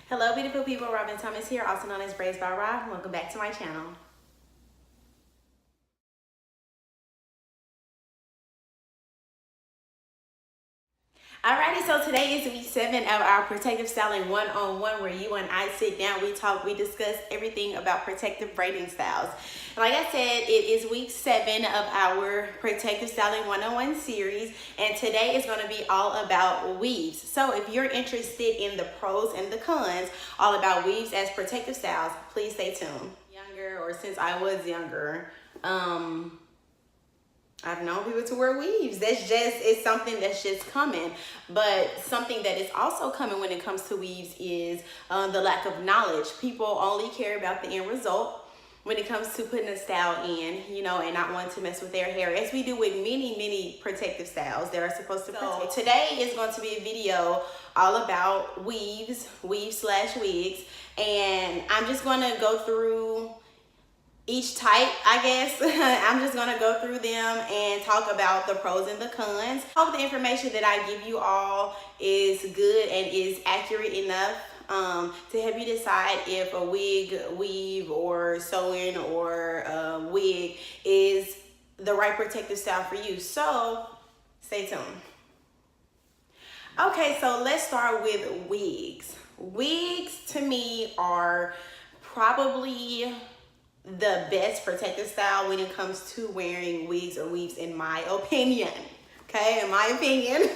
Hello beautiful people, Robin Thomas here, also known as Braids by Rob. Welcome back to my channel. Alrighty, so today is week 7 of our protective styling one-on-one, where you and I sit down, we talk, we discuss everything about protective braiding styles. And like I said, it is week 7 of our protective styling one-on-one series, and today is going to be all about weaves. So if you're interested in the pros and the cons, all about weaves as protective styles, please stay tuned. Younger, or since I was younger, I've known people to wear weaves. It's something that's just coming. But something that is also coming when it comes to weaves is the lack of knowledge. People only care about the end result when it comes to putting a style in, and not wanting to mess with their hair, as we do with many protective styles that are supposed to protect. So today is going to be a video all about weaves slash wigs, and I'm just going to go through each type, I guess. I'm just gonna go through them and talk about the pros and the cons. I hope the information that I give you all is good and is accurate enough to help you decide if a wig, weave, or sewing, or wig is the right protective style for you. So stay tuned. Okay, so let's start with wigs. Wigs to me are probably the best protective style when it comes to wearing wigs or weaves, in my opinion. Okay, in my opinion,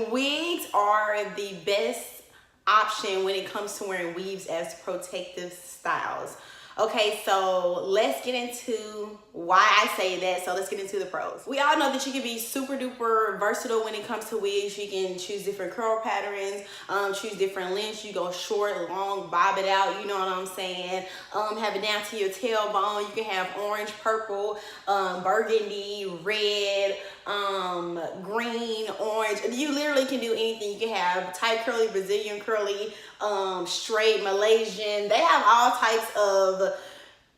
wigs are the best option when it comes to wearing weaves as protective styles. Okay, so let's get into why I say that. So let's get into the pros. We all know that you can be super duper versatile when it comes to wigs. You can choose different curl patterns, choose different lengths. You go short, long, bob it out, you know what I'm saying? Have it down to your tailbone. You can have orange, purple, burgundy, red, green, orange. You literally can do anything. You can have tight curly, Brazilian curly, straight, Malaysian. They have all types of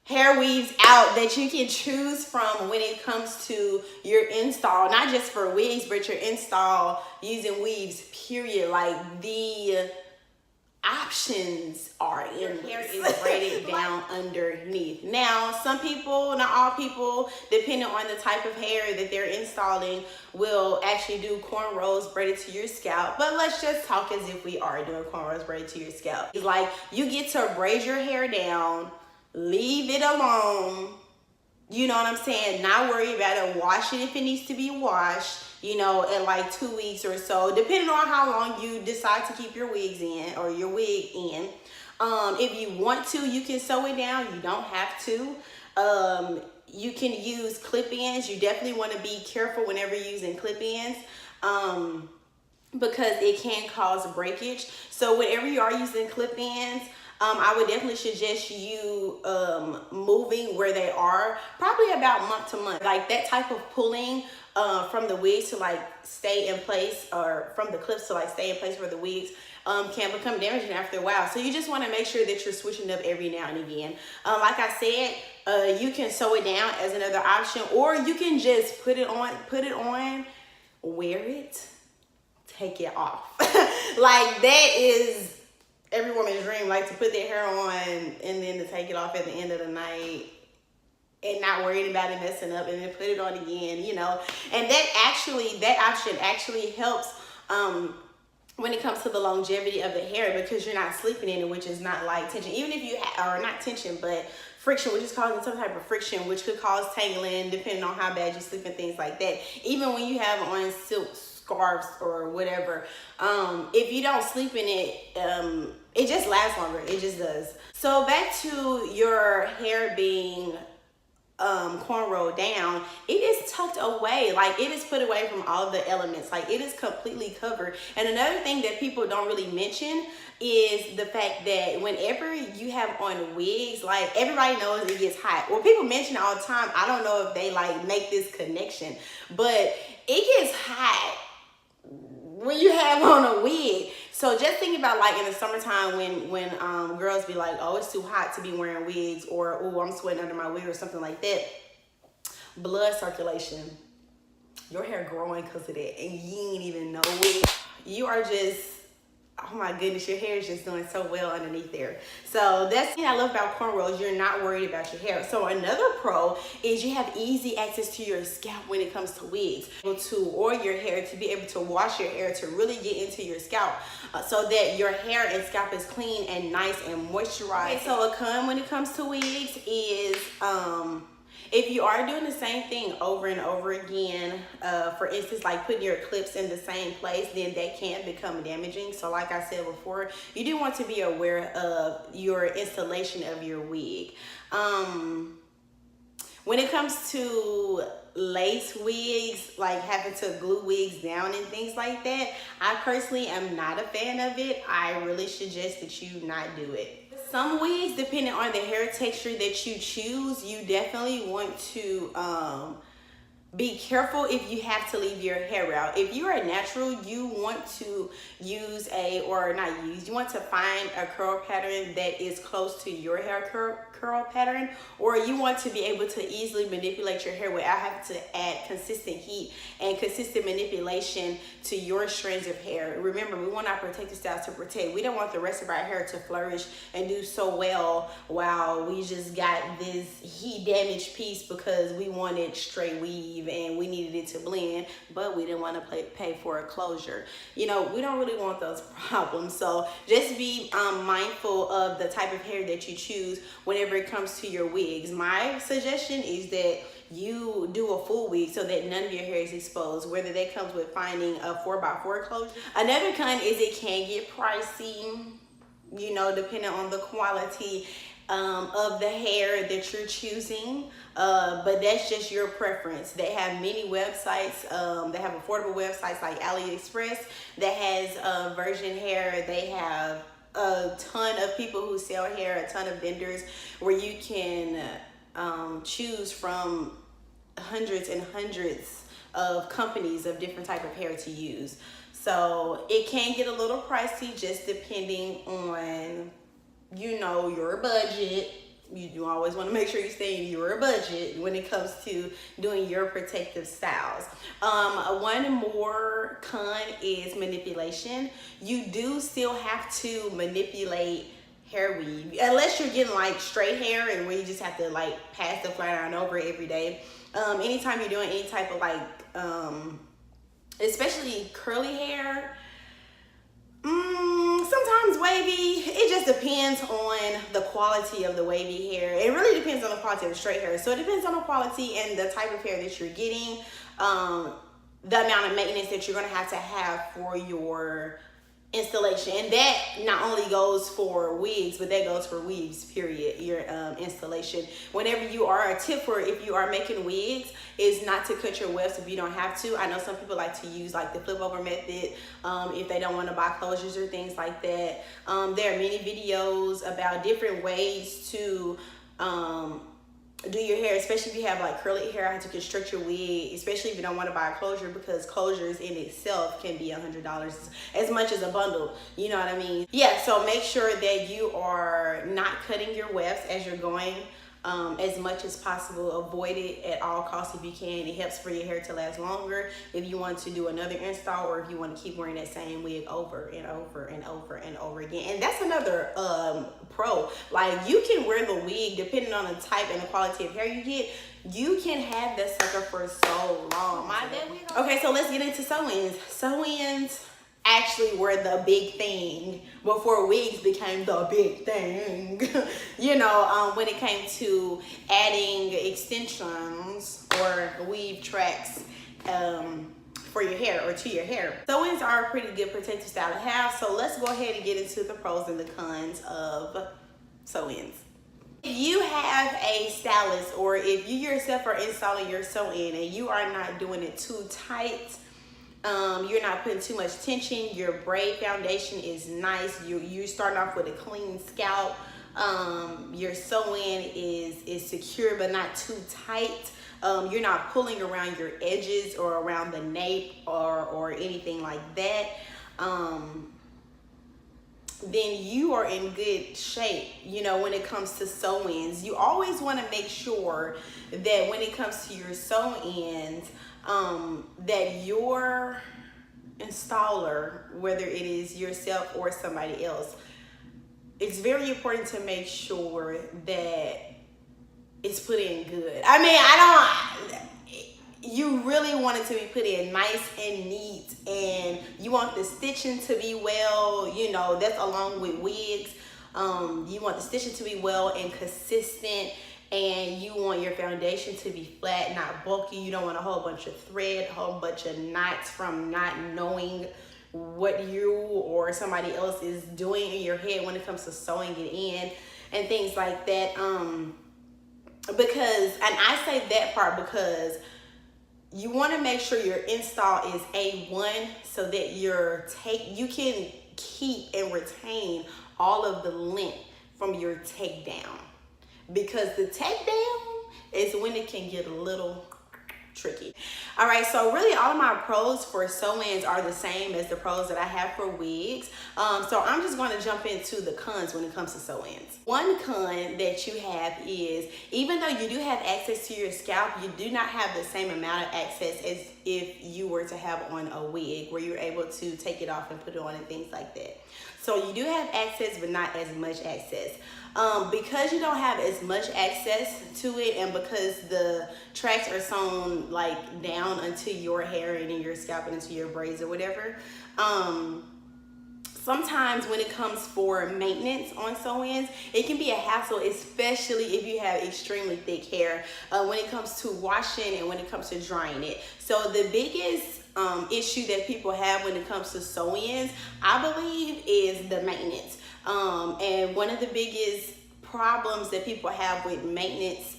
hair weaves out that you can choose from when it comes to your install, not just for wigs, but your install using weaves, period. Like, the options are endless. Your hair is braided down underneath. Now, some people, not all people, depending on the type of hair that they're installing, will actually do cornrows braided to your scalp. But let's just talk as if we are doing cornrows braided to your scalp. It's like, you get to braid your hair down, leave it alone, you know what I'm saying? Not worry about it. Wash it if it needs to be washed, in like 2 weeks or so, depending on how long you decide to keep your wigs in, or your wig in. If you want to, you can sew it down. You don't have to. You can use clip-ins. You definitely want to be careful whenever you're using clip-ins, because it can cause breakage. So whenever you are using clip-ins, I would definitely suggest you moving where they are, probably about month to month. Like, that type of pulling from the wigs to like stay in place, or from the clips to like stay in place for the wigs, can become damaging after a while. So you just want to make sure that you're switching up every now and again. Like I said, you can sew it down as another option, or you can just put it on, wear it, take it off. Like, that is every woman's dream, like, to put their hair on and then to take it off at the end of the night and not worried about it messing up, and then put it on again, And that option actually helps when it comes to the longevity of the hair, because you're not sleeping in it, which is not like tension. Even if you or not tension, but friction, which is causing some type of friction, which could cause tangling, depending on how bad you sleep and things like that. Even when you have on silk scarves or whatever, if you don't sleep in it, it just lasts longer. It just does. So back to your hair being cornrow down, it is tucked away. Like, it is put away from all of the elements. Like, it is completely covered. And another thing that people don't really mention is the fact that whenever you have on wigs, like, everybody knows it gets hot. Well, people mention it all the time. I don't know if they like make this connection, but it gets hot when you have on a wig. So just think about, like, in the summertime when girls be like, oh, it's too hot to be wearing wigs, or, oh, I'm sweating under my wig, or something like that. Blood circulation, your hair growing because of that, and you ain't even know it. You are just oh my goodness, your hair is just doing so well underneath there. So that's what I love about cornrows. You're not worried about your hair. So another pro is you have easy access to your scalp when it comes to wigs, to oil your hair, to be able to wash your hair, to really get into your scalp, so that your hair and scalp is clean and nice and moisturized. Okay, so a con when it comes to wigs is if you are doing the same thing over and over again, for instance, like putting your clips in the same place, then that can become damaging. So like I said before, you do want to be aware of your installation of your wig. When it comes to lace wigs, like having to glue wigs down and things like that, I personally am not a fan of it. I really suggest that you not do it. Some wigs, depending on the hair texture that you choose, you definitely want to be careful if you have to leave your hair out. If you are natural, you want to use you want to find a curl pattern that is close to your hair curl pattern, or you want to be able to easily manipulate your hair without having to add consistent heat and consistent manipulation to your strands of hair. Remember, we want our protective styles to protect. We don't want the rest of our hair to flourish and do so well while we just got this heat damaged piece because we wanted straight weave and we needed it to blend, but we didn't want to pay for a closure. You know, we don't really want those problems. So just be mindful of the type of hair that you choose whenever it comes to your wigs. My suggestion is that you do a full wig so that none of your hair is exposed, whether that comes with finding a 4x4 closure. Another con is it can get pricey, you know, depending on the quality of the hair that you're choosing, but that's just your preference. They have many websites, they have affordable websites like AliExpress that has virgin hair. They have a ton of people who sell hair, a ton of vendors where you can choose from hundreds and hundreds of companies of different type of hair to use. So it can get a little pricey just depending on, you know, your budget. You always want to make sure you stay in your budget when it comes to doing your protective styles. One more con is manipulation. You do still have to manipulate hair weave, unless you're getting like straight hair and where you just have to like pass the flat iron over every day. Anytime you're doing any type of like, especially curly hair, sometimes wavy, it just depends on the quality of the wavy hair. It really depends on the quality of the straight hair. So it depends on the quality and the type of hair that you're getting, the amount of maintenance that you're going to have for your installation. And that not only goes for wigs, but that goes for weaves, period. Your installation, whenever you are, a tip for if you are making wigs is not to cut your wefts if you don't have to. I know some people like to use like the flip over method if they don't want to buy closures or things like that. There are many videos about different ways to do your hair, especially if you have like curly hair, how to construct your wig, especially if you don't want to buy a closure, because closures in itself can be $100 as much as a bundle, you know what I mean? Yeah, so make sure that you are not cutting your wefts as you're going, as much as possible. Avoid it at all costs if you can. It helps for your hair to last longer if you want to do another install, or if you want to keep wearing that same wig over and over and over and over again. And that's another pro. Like, you can wear the wig depending on the type and the quality of hair you get. You can have that sucker for so long. Okay, so let's get into sew-ins. Sew-ins actually were the big thing before wigs became the big thing. You know, when it came to adding extensions or weave tracks for your hair or to your hair. Sew-ins are a pretty good protective style to have, so let's go ahead and get into the pros and the cons of sew-ins. If you have a stylist, or if you yourself are installing your sew-in and you are not doing it too tight, you're not putting too much tension, your braid foundation is nice, you're starting off with a clean scalp, your sew-in is secure but not too tight, you're not pulling around your edges or around the nape or anything like that, then you are in good shape. You know, when it comes to sew-ins, you always want to make sure that when it comes to your sew-ins, that your installer, whether it is yourself or somebody else, it's very important to make sure that it's put in good. I mean, you really want it to be put in nice and neat, and you want the stitching to be well, you know, that's along with wigs. You want the stitching to be well and consistent, and you want your foundation to be flat, not bulky. You don't want a whole bunch of thread, a whole bunch of knots from not knowing what you or somebody else is doing in your head when it comes to sewing it in and things like that. Because, and I say that part because you want to make sure your install is A1, so that you can keep and retain all of the length from your takedown. Because the takedown is when it can get a little tricky. All right, so really all of my pros for sew-ins are the same as the pros that I have for wigs. So I'm just going to jump into the cons when it comes to sew-ins. One con that you have is, even though you do have access to your scalp, you do not have the same amount of access as if you were to have on a wig, where you're able to take it off and put it on and things like that. So you do have access, but not as much access. Because you don't have as much access to it, and because the tracks are sewn like down into your hair and in your scalp and into your braids or whatever, sometimes when it comes for maintenance on sew-ins, it can be a hassle, especially if you have extremely thick hair, when it comes to washing and when it comes to drying it. So the biggest issue that people have when it comes to sew-ins, I believe, is the maintenance. And one of the biggest problems that people have with maintenance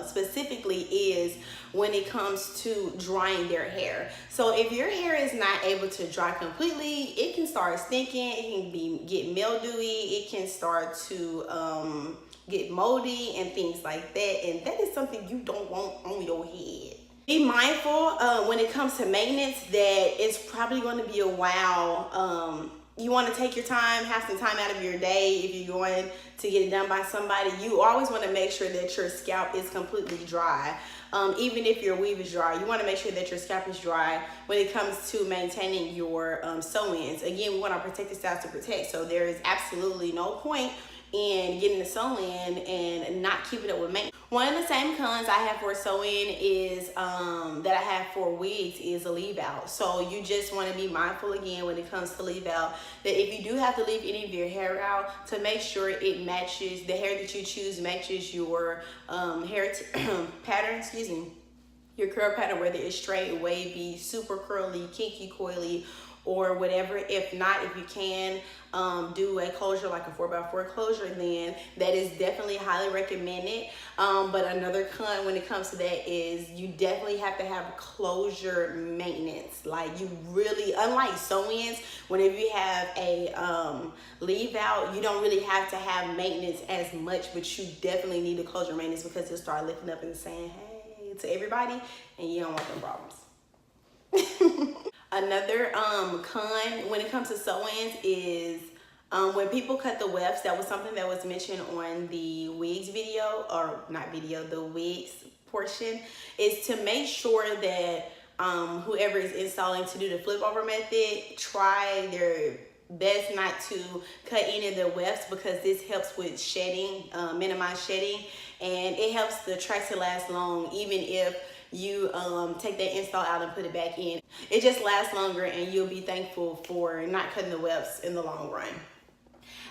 specifically is when it comes to drying their hair. So if your hair is not able to dry completely, it can start stinking, it can get mildewy, it can start to get moldy and things like that. And that is something you don't want on your head. Be mindful when it comes to maintenance that it's probably going to be a while. You want to take your time, have some time out of your day. If you're going to get it done by somebody, you always want to make sure that your scalp is completely dry. Even if your weave is dry, you want to make sure that your scalp is dry when it comes to maintaining your sew-ins. Again, we want our protective styles to protect, so there is absolutely no point in getting a sew-in and not keeping up with maintenance. One of the same cons I have for a sew-in is that I have for wigs is a leave out. So you just want to be mindful again when it comes to leave out, that if you do have to leave any of your hair out, to make sure it matches, the hair that you choose matches your hair pattern, your curl pattern, whether it's straight, wavy, super curly, kinky, coily, or whatever. If not, if you can do a closure like a 4x4 closure, then that is definitely highly recommended. But another con when it comes to that is you definitely have to have closure maintenance. Like, you really, unlike sew-ins, whenever you have a leave out, you don't really have to have maintenance as much, but you definitely need a closure maintenance, because you'll start lifting up and saying hey to everybody, and you don't want them problems. Another con when it comes to sew-ins is when people cut the wefts. That was something that was mentioned on the wigs video, or not video, the wigs portion, is to make sure that whoever is installing to do the flip over method, try their best not to cut any of the wefts, because this helps with shedding, minimize shedding, and it helps the tracks to last long, even if you take that install out and put it back in. It just lasts longer, and you'll be thankful for not cutting the wefts in the long run.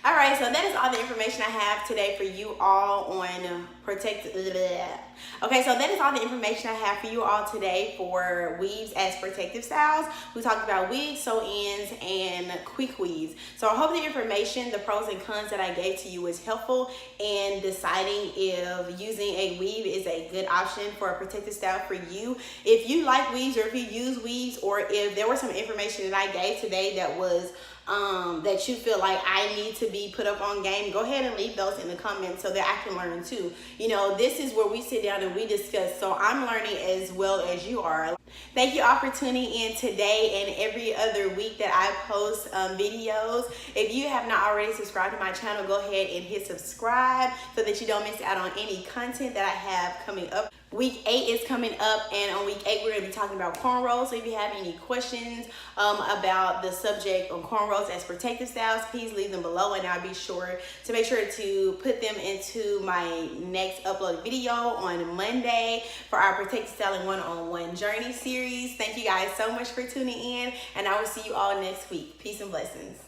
All right, so that is all the information I have today for you all on Okay, so that is all the information I have for you all today for weaves as protective styles. We talked about wigs, sew-ins, and quick weaves. So I hope the information, the pros and cons that I gave to you was helpful in deciding if using a weave is a good option for a protective style for you. If you like weaves, or if you use weaves, or if there was some information that I gave today that was that you feel like I need to be put up on game, go ahead and leave those in the comments so that I can learn too. You know, this is where we sit down and we discuss, so I'm learning as well as you are. Thank you all for tuning in today and every other week that I post videos. If you have not already subscribed to my channel, go ahead and hit subscribe so that you don't miss out on any content that I have coming up. Week 8 is coming up, and on week 8 we're going to be talking about cornrows. So if you have any questions about the subject of cornrows as protective styles, please leave them below, and I'll be sure to make sure to put them into my next upload video on Monday for our protective styling one-on-one journey series. Thank you guys so much for tuning in, and I will see you all next week. Peace and blessings.